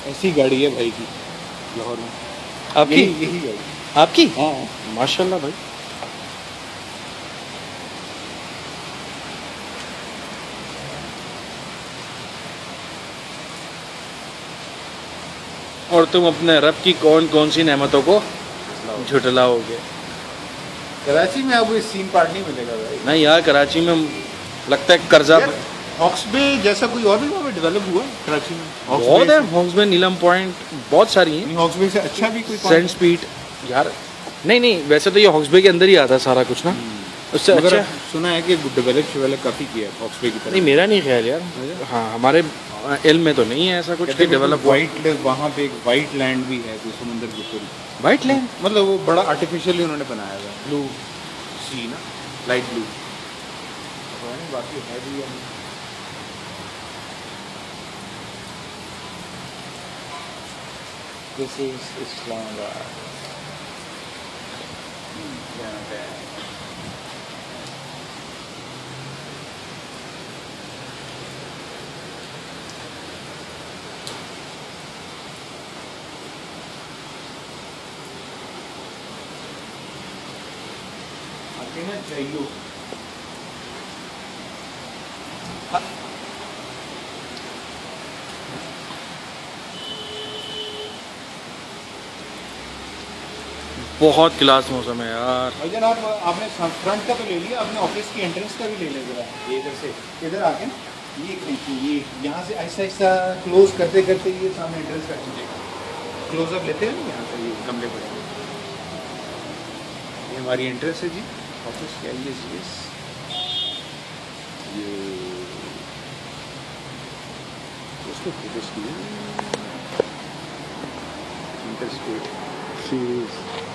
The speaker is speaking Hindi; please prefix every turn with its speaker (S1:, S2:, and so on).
S1: ऐसी गाड़ी है भाई की लाहौर में।
S2: आपकी
S1: यही गाड़ी।
S2: आपकी
S1: हाँ
S2: माशाल्लाह भाई। और तुम अपने रब की कौन कौन सी नेमतों को झुटलाओगे?
S1: कराची में अब इस सीन पार्ट नहीं मिलेगा भाई।
S2: नहीं यार, कराची में लगता है कर्जा
S1: यार, हॉक्स बे जैसा कोई और भी वहाँ पे डेवलप हुआ है कराची में? हॉक्स
S2: बहुत
S1: बे
S2: है।
S1: से-
S2: हॉक्स में, नीलम पॉइंट, बहुत सारी हैं।
S1: नहीं, हॉक्स बे से अच्छा भी कोई
S2: सेंट स्पीड यार, नहीं नहीं, वैसे तो ये हॉक्स बे के अंदर ही आता है सारा कुछ ना, उससे
S1: मगर
S2: अच्छा।
S1: सुना है कि डेवलप काफ़ी किया है हॉक्स बे की तरफ।
S2: नहीं, मेरा नहीं ख्याल यार। हाँ, हमारे इल्म में तो नहीं है ऐसा कुछ कि डेवलप
S1: वाइट वहाँ पे एक वाइट लैंड भी है कोई समुंदर के ऊपर।
S2: White land.
S1: मतलब वो बड़ा आर्टिफिशियली उन्होंने बनाया हुआ है, ब्लू सी ना, लाइट ब्लू। बाकी है भी या नहीं। This is Islamabad. यहाँ पे है। आगे ना चाहिए
S2: बहुत क्लास मौसम है यार।
S1: भाईजान, आप आपने फ्रंट का तो ले लिया, आपने ऑफिस की एंट्रेंस का भी ले लिया जरा। ये इधर से इधर आके ना, ये देखिए, ये यहाँ से ऐसा ऐसा क्लोज करते करते ये सामने एंट्रेंस का खींचेगा। क्लोजअप लेते हैं ना यहाँ से, ये गमले पड़े। ये हमारी एंट्रेंस है जी ऑफिस की। आइए जी, ये उसको फोकस किया इंटर स्टेट सीरीज।